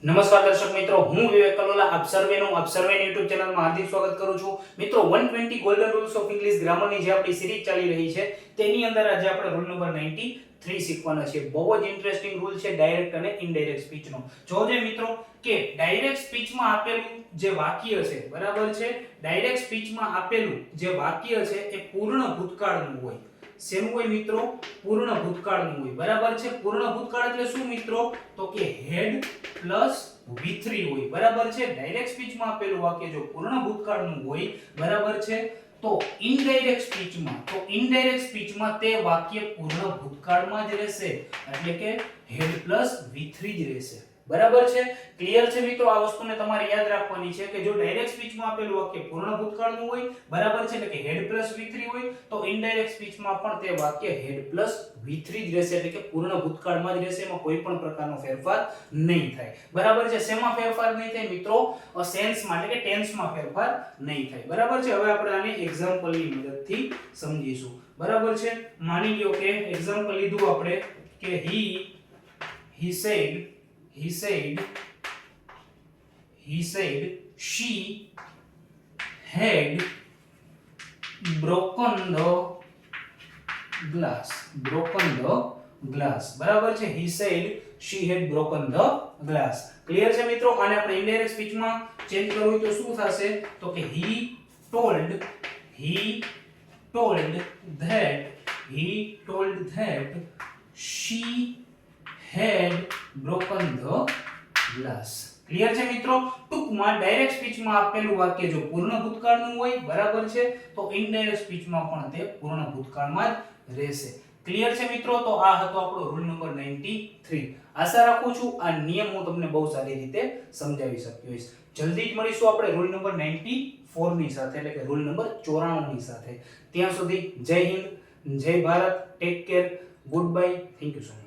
નમસ્કાર દર્શક મિત્રો, હું વિવેક કલોલા આપ સર્વેનું YouTube ચેનલમાં હાર્દિક સ્વાગત કરું છું. મિત્રો 120 ગોલ્ડન રૂલ્સ ઓફ ઇંગ્લિશ ગ્રામરની જે આપણી સિરીઝ ચાલી રહી છે તેની અંદર આજે આપણે રૂલ નંબર 93 શીખવાના છે. બહુ જ ઇન્ટરેસ્ટિંગ રૂલ છે ડાયરેક્ટ અને ઇનડાયરેક્ટ સ્પીચનો. જોજો મિત્રો કે ડાયરેક્ટ સ્પીચમાં આપેલું જે વાક્ય છે, બરાબર છે, ડાયરેક્ટ સ્પીચમાં આપેલું જે વાક્ય છે એ પૂર્ણ ભૂતકાળનું હોય. શેનું હોય મિત્રો? પૂર્ણ ભૂતકાળનું હોય. બરાબર છે. પૂર્ણ ભૂતકાળ એટલે શું મિત્રો? તો કે હેડ પ્લસ V3 હોય. બરાબર છે. ડાયરેક્ટ સ્પીચમાં આપેલું વાક્ય જો પૂર્ણ ભૂતકાળનું હોય, બરાબર છે, તો ઇનડાયરેક્ટ સ્પીચમાં તે વાક્ય પૂર્ણ ભૂતકાળમાં જ રહેશે, એટલે કે હેડ પ્લસ V3 જ રહેશે. બરાબર છે. ક્લિયર છે મિત્રો? આ વસ્તુને તમારે યાદ રાખવાની છે કે જો ડાયરેક્ટ સ્પીચમાં આપેલું વાક્ય પૂર્ણ ભૂતકાળનું હોય, બરાબર છે, એટલે કે હેડ પ્લસ V3 હોય, તો ઇનડાયરેક્ટ સ્પીચમાં પણ તે વાક્ય હેડ પ્લસ V3 જ રહેશે, એટલે કે પૂર્ણ ભૂતકાળમાં જ રહેશે. એમાં કોઈ પણ પ્રકારનો ફેરફાર નહીં થાય. બરાબર છે. શેમાં ફેરફાર નહીં થાય મિત્રો? સેન્સમાં, એટલે કે ટેન્સમાં ફેરફાર નહીં થાય. બરાબર છે. હવે આપણે આને એક્ઝામ્પલની મદદથી સમજીશું. બરાબર છે. માની લ્યો કે એક્ઝામ્પલ લીધું આપણે કે he said she had broken the glass. બરાબર છે. he said she had broken the glass. Clear છે મિત્રો? આને આપણે ઇનડાયરેક્ટ સ્પીચમાં ચેન્જ કરવું હોય તો શું થશે? તો કે he told that she had broken the glass. Clear છે મિત્રો? ટૂંકમાં ડાયરેક્ટ સ્પીચમાં આપેલું વાક્ય જો પૂર્ણ ભૂતકાળનું હોય, બરાબર છે, તો ઇનડાયરેક્ટ સ્પીચમાં પણ તે પૂર્ણ ભૂતકાળમાં જ રહેશે. ક્લિયર છે મિત્રો? તો આ હતો આપણો રૂલ નંબર 93. આશા રાખું છું આ નિયમ હું તમને બહુ સારી રીતે સમજાવી શક્યો હોઈશ. જલ્દી જ મળીશું આપણે રૂલ નંબર 94 ની સાથે, એટલે કે રૂલ નંબર 94 ની સાથે. ત્યાં સુધી જય હિન્દ, જય Bharat, take care, good bye, thank you so much.